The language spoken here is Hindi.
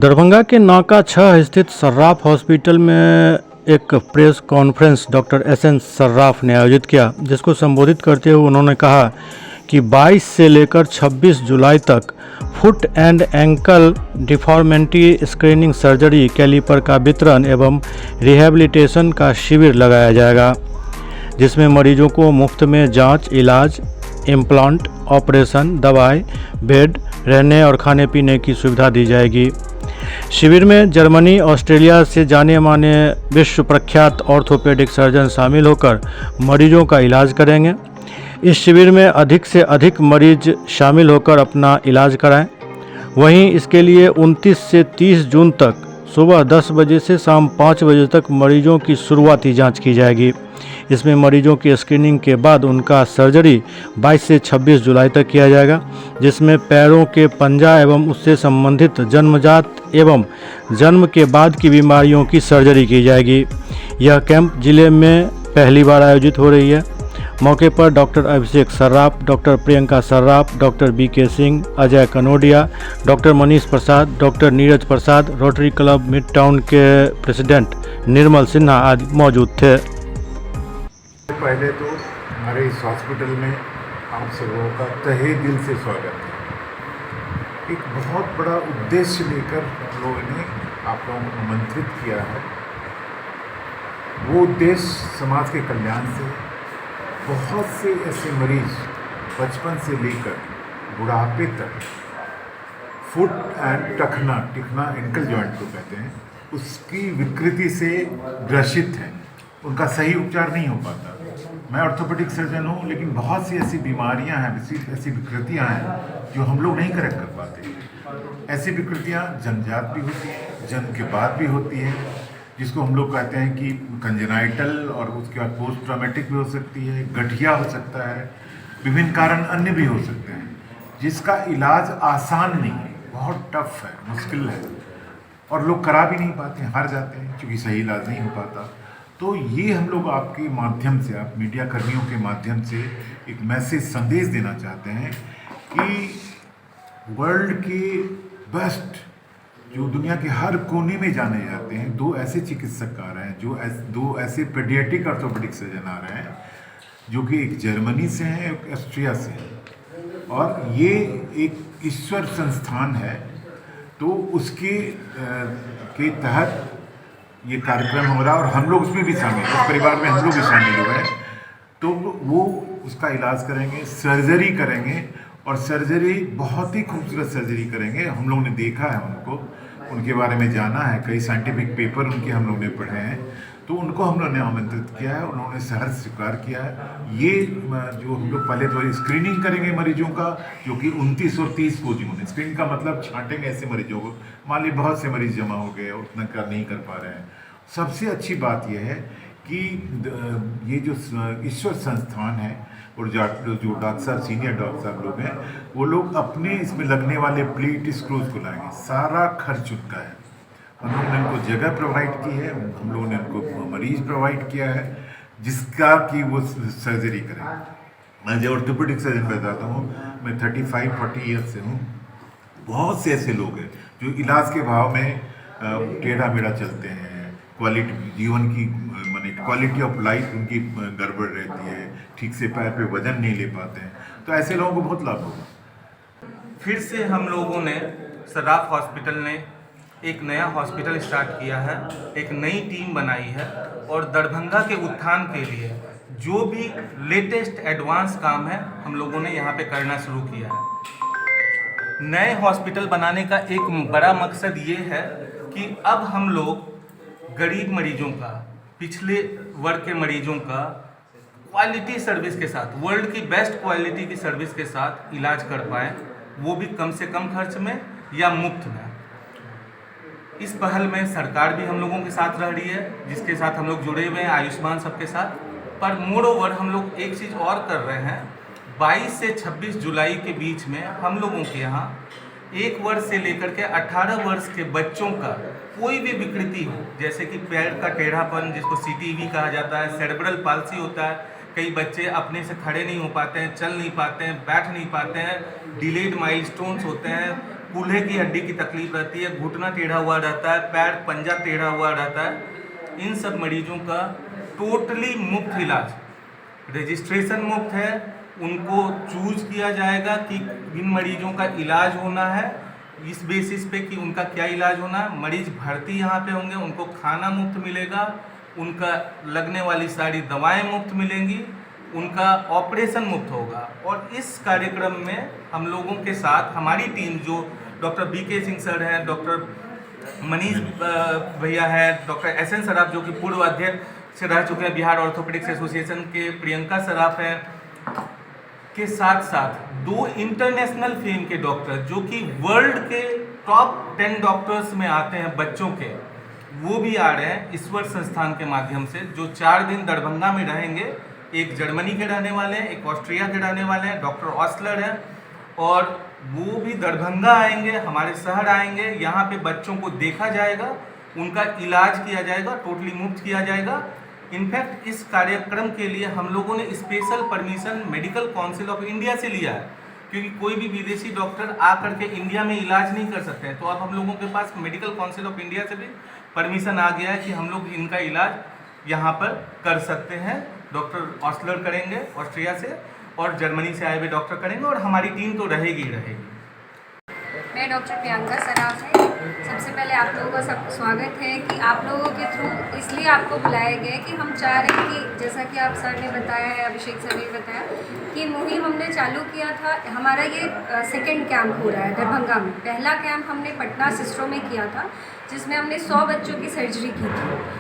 दरभंगा के नाका 6 स्थित सर्राफ हॉस्पिटल में एक press conference doctor SN. Sarraf ने आयोजित किया, जिसको संबोधित करते हुए उन्होंने कहा कि 22 से लेकर 26 जुलाई तक foot and ankle deformity screening surgery, caliper का वितरण एवं रिहैबिलिटेशन का शिविर लगाया जाएगा, जिसमें मरीजों को मुफ्त में जांच, इलाज, इम्प्लांट, ऑपरेशन, दवाई, बेड, रहने और खाने पीने की सुविधा दी जाएगी। शिविर में जर्मनी, ऑस्ट्रेलिया से जाने माने विश्व प्रख्यात ऑर्थोपेडिक सर्जन शामिल होकर मरीजों का इलाज करेंगे। इस शिविर में अधिक से अधिक मरीज शामिल होकर अपना इलाज कराएं। वहीं इसके लिए 29 से 30 जून तक सुबह 10 बजे से शाम 5 बजे तक मरीजों की शुरुआती जांच की जाएगी। इसमें मरीजों की स्क्रीनिंग के बाद उनका सर्जरी 22 से 26 जुलाई तक किया जाएगा, जिसमें पैरों के पंजा एवं उससे संबंधित जन्मजात एवं जन्म के बाद की बीमारियों की सर्जरी की जाएगी। यह कैंप जिले में पहली बार आयोजित हो रही है। मौके पर doctor Abhishek Sarraf, doctor Priyanka Sarraf, doctor B K. Singh, Ajay Kanodia, doctor Manish Prasad, doctor Neeraj Prasad, Rotary Club Mid Town के प्रेसिडेंट निर्मल सिन्हा आदि मौजूद थे। पहले तो हमारे इस हॉस्पिटल में आप सबों का तहे दिल से स्वागत है। एक बहुत बड़ा उद्देश्य लेकर हम लोगों ने आप लोगों को आमंत्रित किया है। वो उद्देश्य समाज के कल्याण से बहुत से ऐसे मरीज बचपन से लेकर बुढ़ापे तक फुट एंड टिकना एंकल जॉइंट को कहते हैं, उसकी विकृति से ग्रसित हैं। उनका सही उपचार नहीं हो पाता। मैं ऑर्थोपेडिक सर्जन हूँ, लेकिन बहुत सी ऐसी बीमारियाँ हैं, ऐसी विकृतियाँ हैं जो हम लोग नहीं करेक्ट कर पाते। ऐसी विकृतियाँ जन्मजात भी होती हैं, जन्म के बाद भी होती हैं, जिसको हम लोग कहते हैं कि कंजेनाइटल, और उसके बाद पोस्ट ट्रॉमेटिक भी हो सकती है, गठिया हो सकता है, विभिन्न कारण अन्य भी हो सकते हैं, जिसका इलाज आसान नहीं है, बहुत टफ है, मुश्किल है, और लोग करा भी नहीं पाते, हार जाते हैं क्योंकि सही इलाज नहीं हो पाता। तो ये हम लोग आपके माध्यम से, आप मीडिया कर्मियों के माध्यम से एक मैसेज, संदेश देना चाहते हैं कि वर्ल्ड के बेस्ट, जो दुनिया के हर कोने में जाने जाते हैं, दो ऐसे चिकित्सक आ रहे हैं, दो ऐसे पेडियाट्रिक ऑर्थोपेडिक सर्जन आ रहे हैं, जो कि एक जर्मनी से हैं, एक ऑस्ट्रिया से हैं, और ये एक ईश्वर संस्थान है। तो उसके के तहत ये कार्यक्रम हो रहा है, और हम लोग उसमें भी शामिल हैं, उस परिवार में हम लोग भी शामिल हुए हैं। तो वो उसका इलाज करेंगे, सर्जरी करेंगे, और सर्जरी बहुत ही खूबसूरत सर्जरी करेंगे। हम लोगों ने देखा है उनको, उनके बारे में जाना है, कई साइंटिफिक पेपर उनके हम लोग ने पढ़े हैं, तो उनको हम लोगों ने आमंत्रित किया है, उन्होंने सहर्ष स्वीकार किया है। ये जो हम लोग पहले तो स्क्रीनिंग करेंगे मरीजों का, जो कि 29 और 30 को जून, स्क्रीनिंग का मतलब छांटेंगे ऐसे मरीजों को, मान ली बहुत से मरीज जमा हो गए, उतना नहीं कर पा रहे हैं। सबसे अच्छी बात यह है कि ये जो ईश्वर संस्थान है, और जो डॉक्टर साहब, सीनियर डॉक्टर साहब लोग हैं, वो लोग अपने इसमें लगने वाले प्लेट स्क्रूज को लाएंगे, सारा खर्च उनका है। हम लोगों ने उनको जगह प्रोवाइड की है, हम लोगों ने उनको मरीज प्रोवाइड किया है, जिसका कि वो सर्जरी करें। मैं जो ऑर्थोपेडिक सर्जन बताता हूँ, मैं 35-40 ईयर्स से हूँ। बहुत से ऐसे लोग हैं जो इलाज के भाव में टेढ़ा मेढ़ा चलते हैं, क्वालिटी जीवन की माने क्वालिटी ऑफ लाइफ उनकी गड़बड़ रहती है, ठीक से पैर पे वजन नहीं ले पाते हैं, तो ऐसे लोगों को बहुत लाभ होगा। फिर से हम लोगों ने सर्राफ हॉस्पिटल ने एक नया हॉस्पिटल स्टार्ट किया है, एक नई टीम बनाई है, और दरभंगा के उत्थान के लिए जो भी लेटेस्ट एडवांस काम है हम लोगों ने यहाँ पे करना शुरू किया है। नए हॉस्पिटल बनाने का एक बड़ा मकसद ये है कि अब हम लोग गरीब मरीजों का, पिछले वर्ग के मरीजों का क्वालिटी सर्विस के साथ, वर्ल्ड की बेस्ट क्वालिटी की सर्विस के साथ इलाज कर पाएँ, वो भी कम से कम खर्च में या मुफ्त में। इस पहल में सरकार भी हम लोगों के साथ रह रही है, जिसके साथ हम लोग जुड़े हुए हैं, आयुष्मान सबके साथ। पर मोर ओवर हम लोग एक चीज़ और कर रहे हैं, 22 से 26 जुलाई के बीच में हम लोगों के यहाँ 1 वर्ष से लेकर के 18 वर्ष के बच्चों का कोई भी विकृति हो, जैसे कि पैर का टेढ़ापन, जिसको CTV कहा जाता है, सेरेब्रल पाल्सी होता है, कई बच्चे अपने से खड़े नहीं हो पाते हैं, चल नहीं पाते हैं, बैठ नहीं पाते हैं, डिलेड माइलस्टोन्स होते हैं, कूल्हे की हड्डी की तकलीफ रहती है, घुटना टेढ़ा हुआ रहता है, पैर पंजा टेढ़ा हुआ रहता है, इन सब मरीजों का टोटली मुफ्त इलाज, रजिस्ट्रेशन मुफ्त है। उनको चूज किया जाएगा कि किन मरीजों का इलाज होना है, इस बेसिस पे कि उनका क्या इलाज होना है। मरीज भर्ती यहाँ पे होंगे, उनको खाना मुफ्त मिलेगा, उनका लगने वाली सारी दवाएं मुफ्त मिलेंगी, उनका ऑपरेशन मुफ्त होगा। और इस कार्यक्रम में हम लोगों के साथ हमारी टीम, जो डॉक्टर बीके सिंह सर हैं, डॉक्टर मनीष भैया हैं, डॉक्टर एसएन सराफ जो कि पूर्व अध्यक्ष रह चुके हैं बिहार ऑर्थोपेडिक्स एसोसिएशन के, प्रियंका सराफ हैं, के साथ साथ 2 इंटरनेशनल फेम के डॉक्टर जो कि वर्ल्ड के टॉप 10 डॉक्टर्स में आते हैं बच्चों के, वो भी आ रहे हैं ईश्वर संस्थान के माध्यम से, जो 4 दिन दरभंगा में रहेंगे। एक जर्मनी के रहने वाले हैं, एक ऑस्ट्रिया के रहने वाले हैं, डॉक्टर ऑस्लर हैं, और वो भी दरभंगा आएंगे, हमारे शहर आएंगे। यहाँ पे बच्चों को देखा जाएगा, उनका इलाज किया जाएगा, टोटली मुफ्त किया जाएगा। इनफैक्ट इस कार्यक्रम के लिए हम लोगों ने special permission medical council of India से लिया है, क्योंकि कोई भी विदेशी डॉक्टर आकर के इंडिया में इलाज नहीं कर सकते हैं। तो अब हम लोगों के पास मेडिकल काउंसिल ऑफ इंडिया से भी परमिशन आ गया है कि हम लोग इनका इलाज यहाँ पर कर सकते हैं। डॉक्टर ऑस्लर करेंगे ऑस्ट्रिया से, और जर्मनी से आए हुए डॉक्टर करेंगे, और हमारी टीम तो रहेगी ही रहेगी। मैं डॉक्टर प्रियंका सराफ है। सबसे पहले आप लोगों का सब स्वागत है कि आप लोगों के थ्रू इसलिए आपको बुलाया गया है कि हम चाह रहे हैं कि जैसा कि आप सर ने बताया है, अभिषेक सर ने बताया कि मुहिम हमने चालू किया था। हमारा ये सेकंड कैंप हो रहा है दरभंगा में। पहला कैंप हमने पटना सिस्ट्रो में किया था, जिसमें हमने 100 बच्चों की सर्जरी की थी।